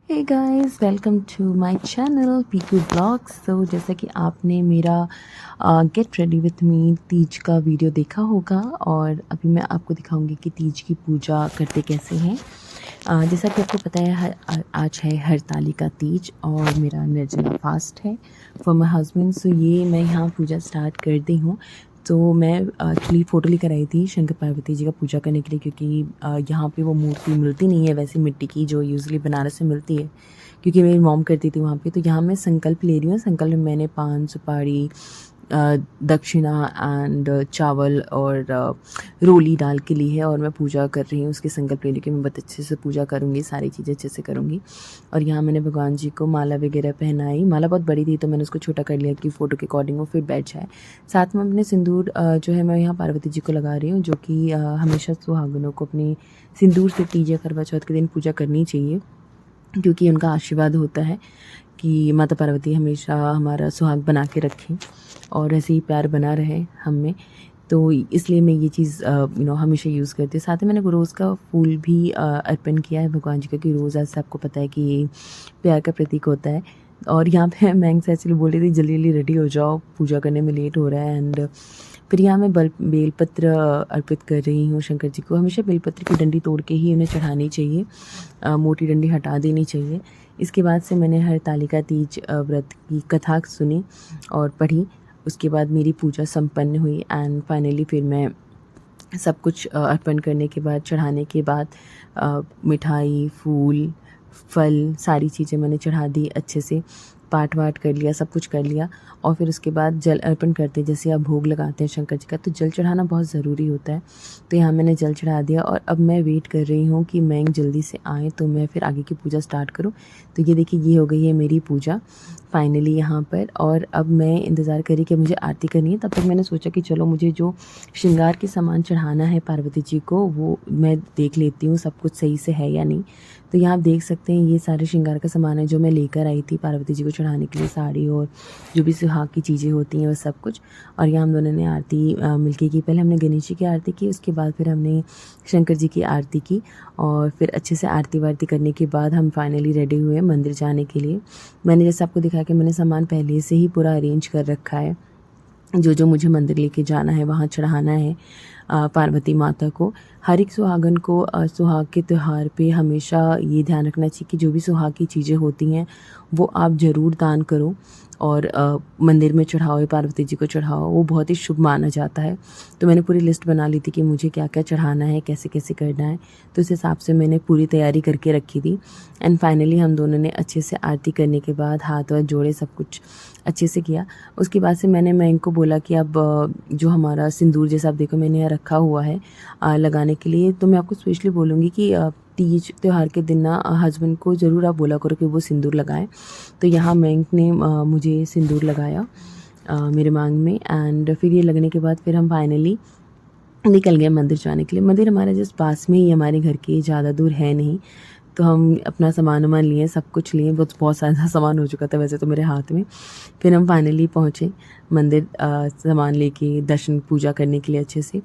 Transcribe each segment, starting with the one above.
Hey guys, welcome to my channel Piku blogs. तो जैसा कि आपने मेरा get ready with me Teej का वीडियो देखा होगा और अभी मैं आपको दिखाऊंगी कि तीज की पूजा करते कैसे हैं। जैसा कि आपको पता है आज है हरतालिका तीज और मेरा निर्जला फास्ट है फॉर माय हस्बैंड। सो ये मैं यहाँ पूजा स्टार्ट कर दी हूँ। तो मैं एक्चुअली फ़ोटो लेकर आई थी शंकर पार्वती जी का पूजा करने के लिए, क्योंकि यहाँ पे वो मूर्ति मिलती नहीं है वैसे मिट्टी की जो यूजुअली बनारस में मिलती है, क्योंकि मेरी मॉम करती थी वहाँ पे। तो यहाँ मैं संकल्प ले रही हूँ। संकल्प में मैंने पान सुपारी, दक्षिणा एंड चावल और रोली डाल के ली है और मैं पूजा कर रही हूँ। उसके संकल्प ले लेके मैं बहुत अच्छे से पूजा करूँगी, सारी चीज़ें अच्छे से करूँगी। और यहाँ मैंने भगवान जी को माला वगैरह पहनाई। माला बहुत बड़ी थी तो मैंने उसको छोटा कर लिया कि फ़ोटो के अकॉर्डिंग वो फिट बैठ जाए। साथ में अपने सिंदूर जो है मैं यहाँ पार्वती जी को लगा रही हूँ, जो कि हमेशा सुहागनों को अपने सिंदूर से तीज या करवा चौथ के दिन पूजा करनी चाहिए, क्योंकि उनका आशीर्वाद होता है कि माता पार्वती हमेशा हमारा सुहाग बना के रखें और ऐसे ही प्यार बना रहे हम में। तो इसलिए मैं ये चीज़ हमेशा यूज़ करती हूँ। साथ ही मैंने रोज़ का फूल भी अर्पण किया है भगवान जी का, कि रोज़ आज से आपको पता है कि ये प्यार का प्रतीक होता है। और यहाँ पे मैं एक्चुअली बोल रही थी जल्दी जल्दी रेडी हो जाओ, पूजा करने में लेट हो रहा है। एंड फिर यहाँ मैं बेलपत्र अर्पित कर रही हूँ शंकर जी को। हमेशा बेलपत्र की डंडी तोड़ के ही उन्हें चढ़ानी चाहिए, मोटी डंडी हटा देनी चाहिए। इसके बाद से मैंने हरतालिका तीज व्रत की कथा सुनी और पढ़ी। उसके बाद मेरी पूजा संपन्न हुई एंड फाइनली फिर मैं सब कुछ अर्पण करने के बाद, चढ़ाने के बाद मिठाई, फूल, फल, सारी चीज़ें मैंने चढ़ा दी अच्छे से। पाठ वाठ कर लिया, सब कुछ कर लिया। और फिर उसके बाद जल अर्पण करते हैं, जैसे आप भोग लगाते हैं शंकर जी का, तो जल चढ़ाना बहुत ज़रूरी होता है। तो यहाँ मैंने जल चढ़ा दिया और अब मैं वेट कर रही हूँ कि मैं जल्दी से आए तो मैं फिर आगे की पूजा स्टार्ट करूँ। तो ये देखिए, ये हो गई है मेरी पूजा फाइनली यहाँ पर। और अब मैं इंतज़ार करी कि मुझे आरती करनी है। तब तक मैंने सोचा कि चलो मुझे जो श्रृंगार के सामान चढ़ाना है पार्वती जी को वो मैं देख लेती हूँ सब कुछ सही से है या नहीं। तो यहाँ आप देख सकते हैं ये सारे श्रृंगार का सामान है जो मैं लेकर आई थी पार्वती जी को चढ़ाने के लिए, साड़ी और जो भी सुहाग की चीज़ें होती हैं वो सब कुछ। और यहाँ हम दोनों ने आरती मिलके की। पहले हमने गणेश जी की आरती की, उसके बाद फिर हमने शंकर जी की आरती की। और फिर अच्छे से आरती वारती करने के बाद हम फाइनली रेडी हुए मंदिर जाने के लिए। मैंने जैसे आपको दिखाया कि मैंने सामान पहले से ही पूरा अरेंज कर रखा है, जो जो मुझे मंदिर लेके जाना है, वहाँ चढ़ाना है पार्वती माता को। हर एक सुहागन को सुहाग के त्यौहार पे हमेशा ये ध्यान रखना चाहिए कि जो भी सुहाग की चीज़ें होती हैं वो आप ज़रूर दान करो और मंदिर में चढ़ाओ या पार्वती जी को चढ़ाओ, वो बहुत ही शुभ माना जाता है। तो मैंने पूरी लिस्ट बना ली थी कि मुझे क्या क्या चढ़ाना है, कैसे कैसे करना है। तो इस हिसाब से मैंने पूरी तैयारी करके रखी थी। एंड फाइनली हम दोनों ने अच्छे से आरती करने के बाद हाथ वाथ जोड़े, सब कुछ अच्छे से किया। उसके बाद से मैं इनको बोला कि अब जो हमारा सिंदूर जैसा आप देखो मैंने यहाँ रखा हुआ है लगाने के लिए, तो मैं आपको स्पेशली बोलूँगी कि तीज त्यौहार के दिन ना हस्बैंड को ज़रूर आप बोला करो कि वो सिंदूर लगाएं। तो यहाँ मैंक ने मुझे सिंदूर लगाया मेरे मांग में। एंड फिर ये लगने के बाद फिर हम फाइनली निकल गए मंदिर जाने के लिए। मंदिर हमारे जस्ट पास में ही, हमारे घर के ज़्यादा दूर है नहीं। तो हम अपना सामान वामान लिए, सब कुछ लिए, बहुत सारा सामान हो चुका था वैसे तो मेरे हाथ में। फिर हम फाइनली पहुँचे मंदिर सामान लेके दर्शन पूजा करने के लिए अच्छे से।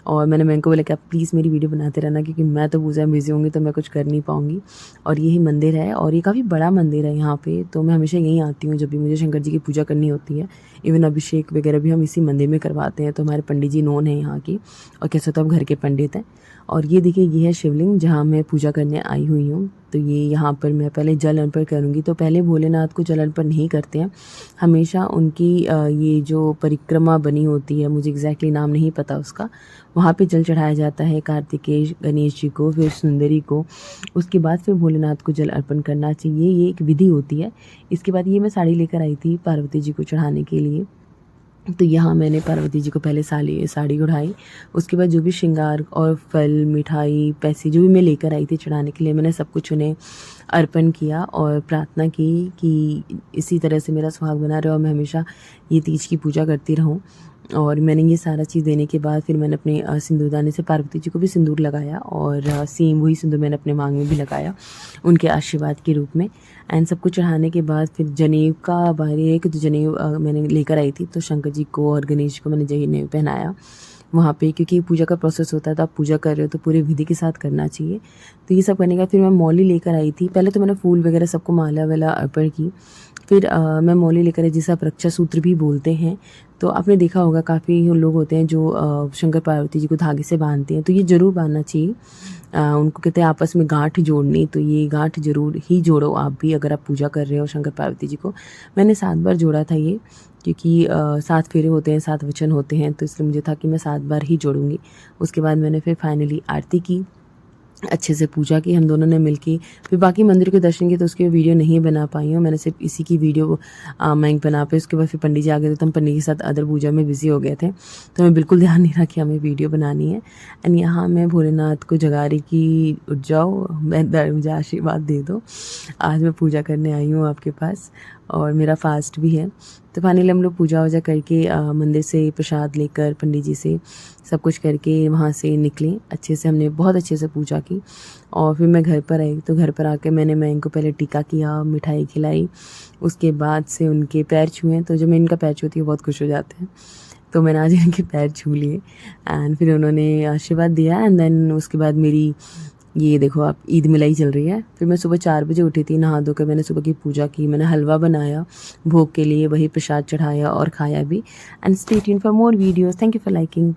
और मैंने मैम को बोला कि आप प्लीज़ मेरी वीडियो बनाते रहना, क्योंकि मैं तो पूजा में बिज़ी होंगी तो मैं कुछ कर नहीं पाऊँगी। और यही मंदिर है और ये काफ़ी बड़ा मंदिर है यहाँ पे। तो मैं हमेशा यहीं आती हूँ जब भी मुझे शंकर जी की पूजा करनी होती है। इवन अभिषेक वगैरह भी हम इसी मंदिर में करवाते हैं। तो हमारे पंडित जी नोन है यहाँ की, और कैसे तो अब घर के पंडित हैं। और ये देखिए, ये है शिवलिंग जहाँ मैं पूजा करने आई हुई हूँ। तो ये यहाँ पर मैं पहले जल अर्पण करूँगी। तो पहले भोलेनाथ को जल अर्पण नहीं करते हैं, हमेशा उनकी ये जो परिक्रमा बनी होती है, मुझे एग्जैक्टली नाम नहीं पता उसका, वहाँ पे जल चढ़ाया जाता है कार्तिकेय गणेश जी को, फिर सुंदरी को। उसके बाद फिर भोलेनाथ को जल अर्पण करना चाहिए, ये एक विधि होती है। इसके बाद ये मैं साड़ी लेकर आई थी पार्वती जी को चढ़ाने के लिए। तो यहाँ मैंने पार्वती जी को पहले साड़ी उड़ाई। उसके बाद जो भी श्रृंगार और फल, मिठाई, पैसे जो भी मैं लेकर आई थी चढ़ाने के लिए, मैंने सब कुछ उन्हें अर्पण किया और प्रार्थना की कि इसी तरह से मेरा सुहाग बना रहे और मैं हमेशा ये तीज की पूजा करती रहूँ। और मैंने ये सारा चीज़ देने के बाद फिर मैंने अपने सिंदूरदानी से पार्वती जी को भी सिंदूर लगाया और सेम वही सिंदूर मैंने अपने मांग में भी लगाया उनके आशीर्वाद के रूप में। एंड सब कुछ चढ़ाने के बाद फिर जनेऊ का बारी है कि तो जनेऊ मैंने लेकर आई थी, तो शंकर जी को और गणेश जी को मैंने जनेऊ पहनाया। वहाँ पे, क्योंकि पूजा का प्रोसेस होता है तो आप पूजा कर रहे हो तो पूरे विधि के साथ करना चाहिए। तो ये सब करने के बाद फिर मैं मौली लेकर आई थी। पहले तो मैंने फूल वगैरह सबको माला वाला अर्पण की, फिर मैं मौली लेकर आई जिसे आप रक्षा सूत्र भी बोलते हैं। तो आपने देखा होगा काफ़ी लोग होते हैं जो शंकर पार्वती जी को धागे से बांधते हैं, तो ये ज़रूर बांधना चाहिए। उनको कहते हैं आपस में गांठ जोड़नी, तो ये गांठ ज़रूर ही जोड़ो आप भी अगर आप पूजा कर रहे हो शंकर पार्वती जी को। मैंने 7 बार जोड़ा था ये, क्योंकि 7 फेरे होते हैं, 7 वचन होते हैं, तो इसलिए मुझे था कि मैं 7 बार ही जोड़ूंगी। उसके बाद मैंने फिर फाइनली आरती की, अच्छे से पूजा की हम दोनों ने मिलके। फिर बाकी मंदिर के दर्शन किए तो उसकी वीडियो नहीं बना पाई हूँ, मैंने सिर्फ इसी की वीडियो मैं बना पाई। उसके बाद फिर पंडित जी आ गए थे तो हम पंडित के साथ अदर पूजा में बिज़ी हो गए थे, तो हमें बिल्कुल ध्यान नहीं रहा कि हमें वीडियो बनानी है। एंड यहाँ मैं भोलेनाथ को जगा रही कि उठ जाओ, मुझे आशीर्वाद दे दो, आज मैं पूजा करने आई हूँ आपके पास और मेरा फास्ट भी है। तो फाइनली हम लोग पूजा वूजा करके मंदिर से प्रसाद लेकर पंडित जी से सब कुछ करके वहाँ से निकले। अच्छे से हमने बहुत अच्छे से पूजा की और फिर मैं घर पर आई। तो घर पर आकर मैंने मैं इनको पहले टीका किया, मिठाई खिलाई, उसके बाद से उनके पैर छुए। तो जब मैं इनका पैर छूती हूँ बहुत खुश हो जाते हैं, तो मैंने आज इनके पैर छू लिए एंड फिर उन्होंने आशीर्वाद दिया। एंड देन उसके बाद मेरी ये देखो आप ईद मिलाई चल रही है। फिर मैं सुबह 4 बजे उठी थी, नहा धोकर मैंने सुबह की पूजा की, मैंने हलवा बनाया भोग के लिए, वही प्रसाद चढ़ाया और खाया भी। And stay tuned for more videos. Thank you for liking.